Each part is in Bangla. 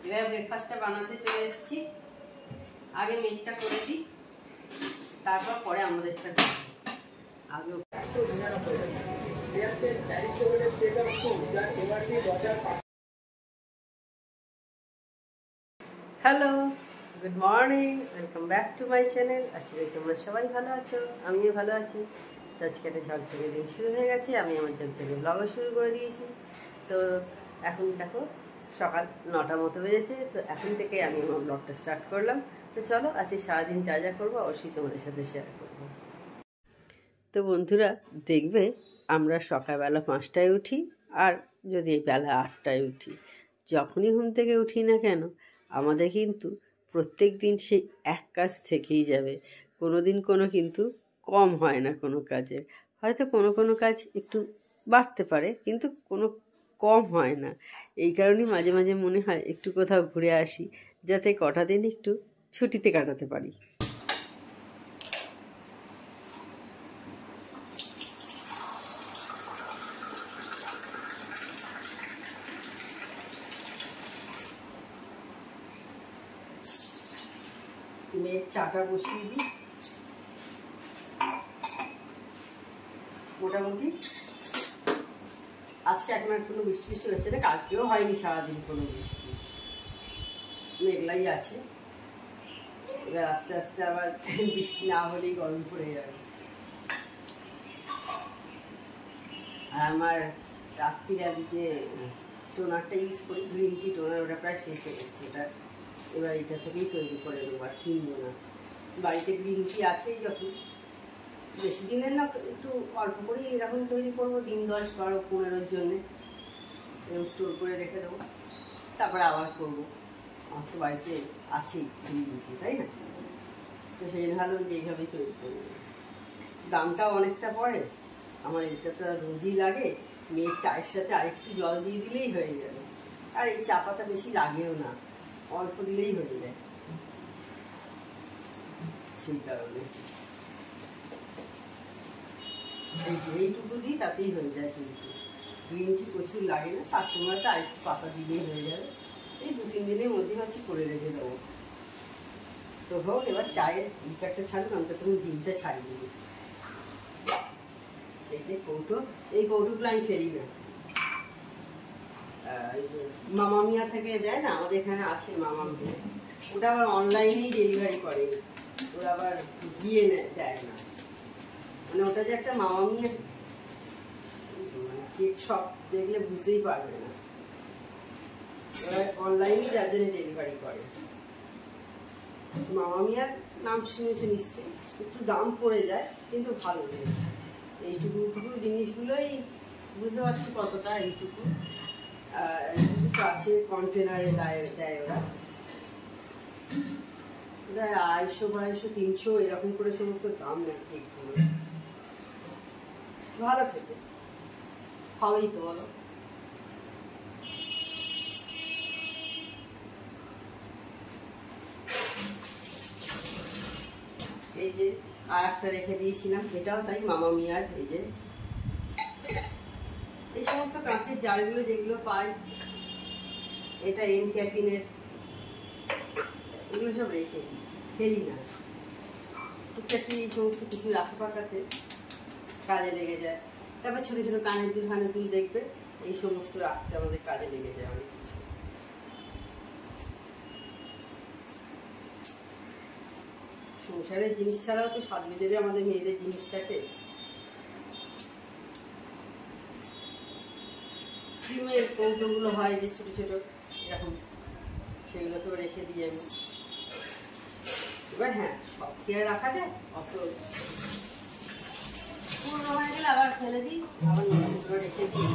এবার ব্রেকফাস্টটা বানাতে চলে এসেছি। আগে মেঘটা করে দিই, তারপর পরে আমাদেরটা আগে। Hello, good morning, welcome back to my channel. আশা করি তোমরা সবাই ভালো আছো, আমিও ভালো আছি। তো আজকে একটা ঝকঝকে দিন শুরু হয়ে গেছে, আমি আমার ঝকঝকে ব্লগও শুরু করে দিয়েছি। তো এখন দেখো সকাল 9টা মতো বেজেছে, তো এখন থেকে আমি আমার ব্লগটা স্টার্ট করলাম। তো চলো আজকে সারাদিন যা যা করবো অবশ্যই তোমাদের সাথে শেয়ার করবো। তো বন্ধুরা দেখবে, আমরা সকালবেলা 5টায় উঠি, আর যদি বেলা 8টায় উঠি, যখনই ঘুম থেকে উঠি না কেন আমাদের কিন্তু প্রত্যেক দিন সেই এক কাজ থেকেই যাবে। কোনো দিন কোনো কিন্তু কম হয় না কোনো কাজে। হয়তো কোনো কোনো কাজ একটু বাড়তে পারে, কিন্তু কোনো কম হয় না। এই কারণেই মাঝে মাঝে মনে হয় একটু কোথাও ঘুরে আসি, যাতে কটা দিন একটু ছুটিতে কাটাতে পারি। মেয়ের চাটা বসিয়ে দিই। মোটামুটি আজকে এখন আর কোনো বৃষ্টি বৃষ্টি হচ্ছে না, কালকেও হয়নি সারাদিন কোনো বৃষ্টি, মেঘলাই আছে। এবার আস্তে আস্তে আবার বৃষ্টি না হলেই গরম পড়ে যাবে। আর আমার রাত্রিরে আমি যে টোনারটা ইউজ করি, গ্রিন টি টোনার, ওটা প্রায় শেষ হয়ে এসছে। ওটা এবার এটা থেকেই তৈরি করে নেবো, আর কিনবো না। বাড়িতে গ্রিন টি আছেই, যখন বেশি দিনের না, একটু অল্প করেই এরকম তৈরি করবো, দিন 10, 12, 15-র জন্যে এরকম স্টোর করে রেখে দেবো, তারপরে আবার করবো। আমার তো বাড়িতে আছেই গ্রিন টি, তাই না? তো সেই জন্য ভালো এইভাবেই তৈরি করবো। দামটাও অনেকটা পড়ে, আমার এটা তো রোজই লাগে। মেয়ের চায়ের সাথে আরেকটু জল দিয়ে দিলেই হয়ে যাবে, আর এই চা পাতা বেশি লাগেও না, অল্প দিলেই হয়ে যায়। সেই কারণে এইটুকু দিই, তাতেই হয়ে যায়। কিন্তু গ্রিন টি প্রচুর লাগে না, তার সময় তো আরেকটু পাতা দিলেই হয়ে যাবে। এই 2-3 দিনের মধ্যে হচ্ছে করে রেখে দেবো। তো হোক, এবার চায়ের লিটারটা ছাড়ুন, অন্তত তুমি ডিমটা ছাড়িয়ে দিবি। এই যে কৌটো, এই কৌটোগুলো আমি ফেরি না। মামামিয়া থেকে দেয় না, আমাদের এখানে আছে মামামিয়া, ওটা আবার অনলাইনেই ডেলিভারি করে, ওরা আবার গিয়ে দেয় না। মানে ওটা যে একটা মামামিয়া কেক শপ, দেখলে বুঝতেই পারবে না। ওরা অনলাইনেই যার জন্য ডেলিভারি করে। মামামিয়ার নাম শুনেছে নিশ্চয়ই, একটু দাম পড়ে যায়, কিন্তু ভালো জিনিস। এইটুকু জিনিসগুলোই বুঝতে পারছি কতটা, এইটুকু কাছে কন্টেনারে দেয় ওরা। 250, 250, 300 এরকম করে সমস্ত দাম নেয় কেকগুলো। ভালো খেতে, হবেই তো বলো। এই যে আর একটা রেখে দিয়েছিলাম, এটাও তাই মামামিয়ার। এই যে এই সমস্ত কাঁচের জারগুলো যেগুলো পাই, এটা এম ক্যাফিনের, এগুলো সব রেখে দিই, ফেলি না। টুকটাকি এই সমস্ত কিছু রাখা পাকাতে কাজে লেগে যায়। তারপর ছোটো ছোটো কানের দুল দেখবে, এই সমস্ত রাখতে আমাদের কাজে লেগে যায় অনেক কিছু। সংসারের জিনিস ছাড়াও তো সাজিয়ে দেবে আমাদের মেয়েদের জিনিস থাকে। ক্রিমের কৌটোগুলো হয় যে ছোটো ছোটো এরকম, সেগুলোকেও রেখে দিই আমি। এবার হ্যাঁ, সব কি আর রাখা যায়? অত পুরোনো হয়ে গেলে আবার ফেলে দিই, আবার নতুনগুলো রেখে দিই।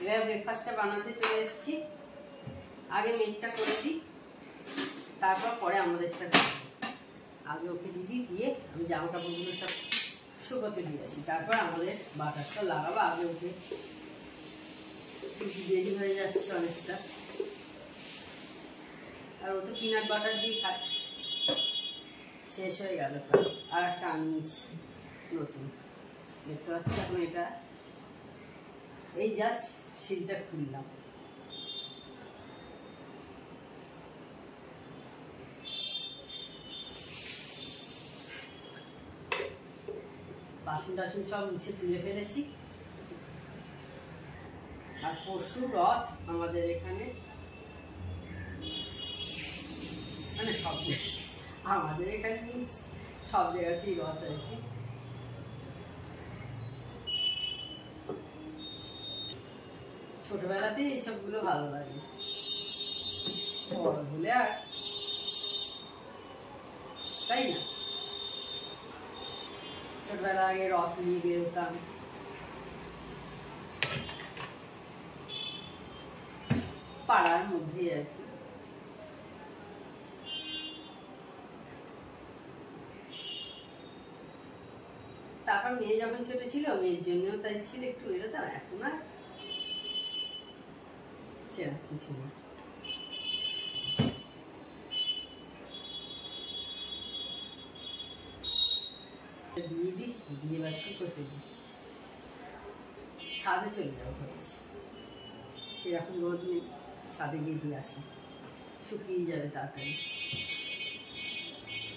এবার ব্রেকফাস্টটা বানাতে চলে এসেছি। আগে মেঘটা করে দিই, তারপর পরে আমাদেরটা। আগে ওকে দিয়ে আমি জামা কাপড়গুলো সব শুকোতে দিয়ে আসি, তারপর আমাদের বাটারটা লাগাবো। আগে ওকে দেরি হয়ে যাচ্ছে অনেকটা, আর ও তো পিনাট বাটার দিয়ে খায়। শেষ হয়ে গেল, আর একটা আনিয়েছি। নতুন দেখতে পাচ্ছি। এখন এটা এই জাস্ট সিলটা খুললাম। বাসন টাসন সব নিচে তুলে ফেলেছি। আর পরশু রথ আমাদের এখানে, মানে সব আমাদের এখানে মিন্স সব জায়গাতেই রথ আর কি। ছোটবেলাতেই এইসবগুলো ভালো লাগে, বড় হলে আর তাই না। ছোটবেলা আগে রথ নিয়ে বেরোতাম, পাড়ার মধ্যেই আর কি। তারপর মেয়ে যখন ছোট ছিল, মেয়ের জন্যও তাই ছিল একটু বেরোতাম। এখন আর সেরকম কিছু না। দিয়ে দিই, দিয়ে বা শুকোতে দিই। ছাদে চলে যাওয়া হয়েছে, সেরকম রোদ নেই, ছাদে গিয়ে দিয়ে আসি, শুকিয়ে যাবে তাড়াতাড়ি।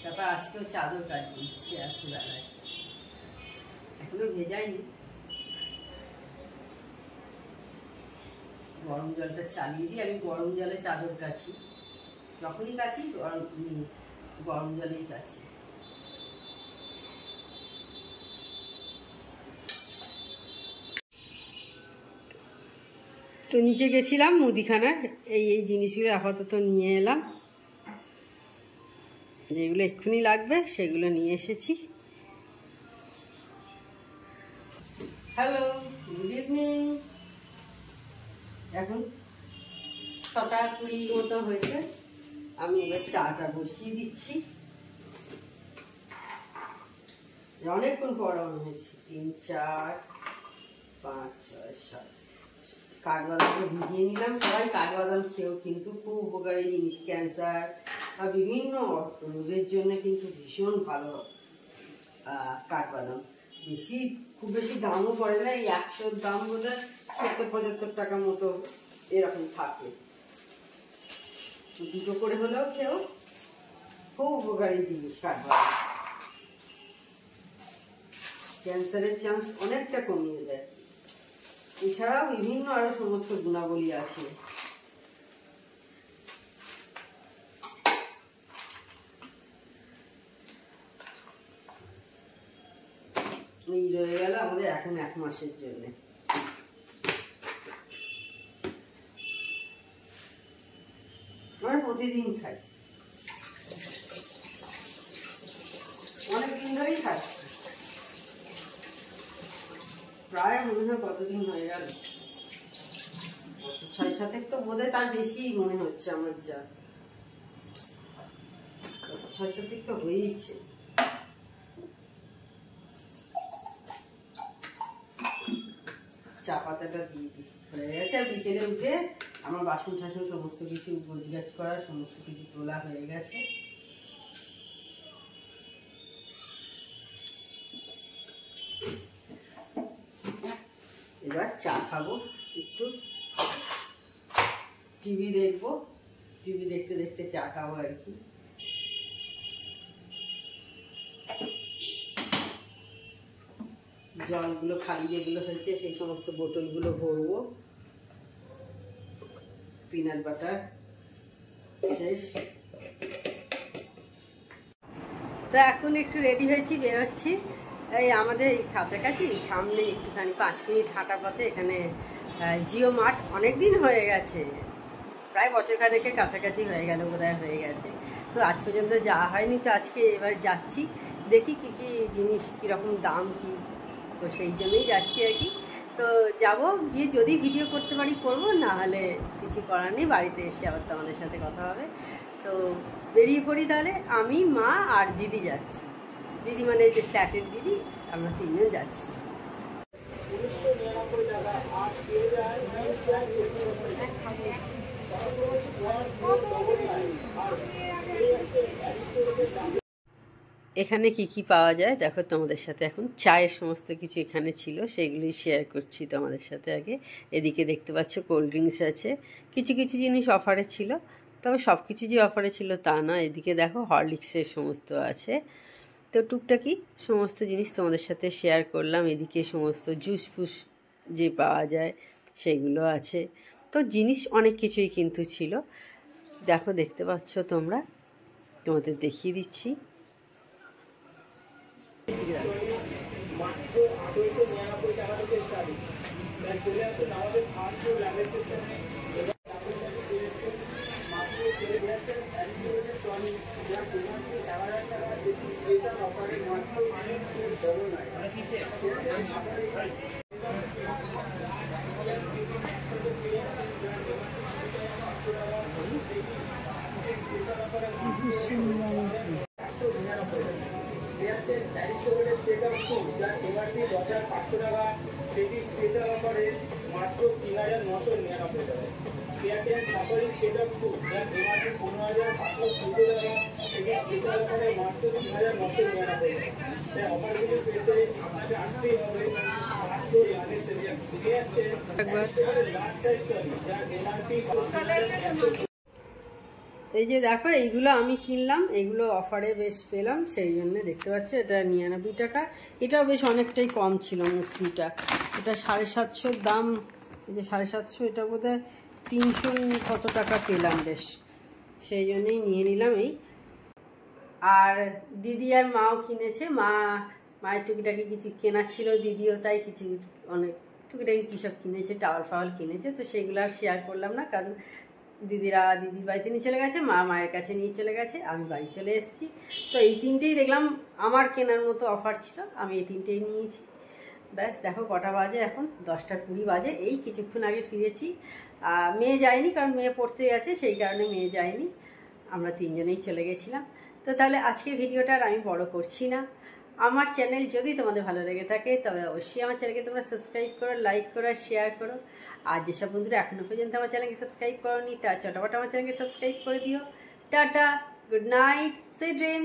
তারপর আজকেও চাদর কাটবো, ইচ্ছে আছে বেলায়, এখনো ভেজাইনি। গরম জলটা চালিয়ে দিই। আমি গরম জলে চাদর কাচি, যখনই কাচি গরম জলেই কাচি। তো নিচে গেছিলাম মুদিখানার, এই জিনিসগুলো আপাতত নিয়ে এলাম, যেগুলো এক্ষুনি লাগবে সেগুলো নিয়ে এসেছি। Hello, good evening. এখন 6:20 মতো হয়েছে। আমি এবার চাটা বসিয়ে দিচ্ছি। অনেকক্ষণ পড়ানো হয়েছে, 3, 4, 5, 6, 7। কাঠবাদামটা ভিজিয়ে নিলাম। সবাই কাঠবাদাম খেয়েও কিন্তু খুব উপকারী জিনিস, ক্যান্সার বা বিভিন্ন রোগের জন্য কিন্তু ভীষণ ভালো কাঠবাদাম। খুব বেশি দামও পড়ে না, এই 100 দাম বোধ হয় 70-75 টাকা মতো এরকম থাকে। 2টো করে হলেও খেয়েও খুব উপকারী জিনিস কাঠবাদাম। ক্যান্সারের চান্স অনেকটা কমিয়ে দেয়। এছাড়াও বিভিন্ন আরো সমস্ত গুণাবলী আছে। এই রয়ে গেল আমাদের এখন 1 মাসের জন্য। আমরা প্রতিদিন খাই, অনেকদিন ধরেই খাচ্ছি, প্রায় মনে হয় কতদিন হয়ে গেল, 6-7 তো বোধহয়, তার বেশি মনে হচ্ছে আমার, যা 6-7 তো হয়েইছে। চা পাতাটা দিয়ে দিই, হয়ে গেছে। আর বিকেলে উঠে আমার বাসন টাসন সমস্ত কিছু গোছগাছ করা, সমস্ত কিছু তোলা হয়ে গেছে। এবার চা খাবো, একটু টিভি দেখবো, টিভি দেখতে দেখতে চা খাবো আর কি। জলগুলো খালি যেগুলো হয়েছে সেই সমস্ত বোতলগুলো ভরবো। পিনাট বাটার শেষ। তো এখন একটু রেডি হয়েছি, বেরোচ্ছি। এই আমাদের এই কাছাকাছি সামনে একটুখানি 5 মিনিট হাঁটা পথে এখানে জিও মার্ট, অনেকদিন হয়ে গেছে, প্রায় বছর খানেকের কাছাকাছি হয়ে গেল, বোধহয় হয়ে গেছে। তো আজ পর্যন্ত যাওয়া হয়নি, তো আজকে এবার যাচ্ছি, দেখি কি কি জিনিস, কীরকম দাম কি, তো সেই জন্যই যাচ্ছি আর কি। তো যাব, গিয়ে যদি ভিডিও করতে পারি করবো, না হলে কিছু করার নেই, বাড়িতে এসে আবার তোমাদের সাথে কথা হবে। তো বেরিয়ে পড়ি তাহলে। আমি, মা আর দিদি যাচ্ছি। দিদি মানে যে ফ্ল্যাটের দিদি, আমরা 3 জন যাচ্ছি। এখানে কি কি পাওয়া যায় দেখো তোমাদের সাথে। এখন চায়ের সমস্ত কিছু এখানে ছিল, সেগুলি শেয়ার করছি তোমাদের সাথে। আগে এদিকে দেখতে পাচ্ছ কোল্ড ড্রিঙ্কস আছে, কিছু কিছু জিনিস অফারে ছিল, তবে সব কিছু যে অফারে ছিল তা না। এদিকে দেখো হরলিক্সের সমস্ত আছে। তো টুকটাকি সমস্ত জিনিস তোমাদের সাথে শেয়ার করলাম। এদিকে সমস্ত জুস ফুস যে পাওয়া যায় সেগুলো আছে। তো জিনিস অনেক কিছুই কিন্তু ছিল। দেখো দেখতে পাচ্ছ তোমরা, তোমাদের দেখিয়ে দিচ্ছি। মাত্র 1899 টাকা থেকে স্টার্টিং। চলে আসুন আমাদের ফার্স্ট ফ্লোর ল্যাবের সেকশনে। মাত্র চলে যাচ্ছেন অ্যাডিশনাল টনি যা পেমেন্টে 11,000 টাকা সেটি স্পেশাল অফারে মাত্র 10,500 টাকা সেটি স্পেশাল অফারে মাত্র 3,999 টাকা। পেয়েছেন সাফারি সেটআপ 2 যা এমআরপি 15,514 টাকা সেটি স্পেশাল অফারে মাত্র 3,999 টাকা। তাই অফারগুলি পেতে আপনাকে আসতেই হবে ফার্স্ট ফ্লোর লাভের সেকশন। পেয়েছেন লার্জ সাইজ টনি যা এমআরপি 5,100। এই যে দেখো এইগুলো আমি কিনলাম, এগুলো অফারে বেশ পেলাম, সেই জন্য দেখতে পাচ্ছ এটা 99 টাকা। এটাও বেশ অনেকটাই কম ছিল মুসলিটা। এটা 750 দাম, এই যে 750, এটা বোধহয় 300 কত টাকা পেলাম বেশ, সেই জন্যই নিয়ে নিলাম এই। আর দিদি আর মাও কিনেছে, মায়ের টুকিটাকি কিছু কেনার ছিল, দিদিও তাই কিছু অনেক টুকিটাকি কী সব কিনেছে, টাওয়াল ফাওয়াল কিনেছে। তো সেগুলো আর শেয়ার করলাম না, কারণ দিদির বাড়িতে নিয়ে চলে গেছে, মায়ের কাছে নিয়ে চলে গেছে, আমি বাড়ি চলে এসেছি। তো এই তিনটেই দেখলাম আমার কেনার মতো অফার ছিল, আমি এই তিনটেই নিয়েছি। ব্যাস দেখো কটা বাজে, এখন 10:20 বাজে। এই কিছুক্ষণ আগে ফিরেছি। মেয়ে যায়নি, কারণ মেয়ে পড়তে গেছে, সেই কারণে মেয়ে যায়নি, আমরা তিনজনেই চলে গেছিলাম। তো তাহলে আজকে ভিডিওটা আর আমি বড় করছি না। আমার চ্যানেল যদি তোমাদের ভালো লেগে থাকে তবে অবশ্যই আমার চ্যানেলকে তোমরা সাবস্ক্রাইব করো, লাইক করো, শেয়ার করো। আর যেসব বন্ধুরা এখনও পর্যন্ত আমার চ্যানেলকে সাবস্ক্রাইব করোনি, তা চটাপট আমার চ্যানেলকে সাবস্ক্রাইব করে দিও। Tata, good night, sweet dreams.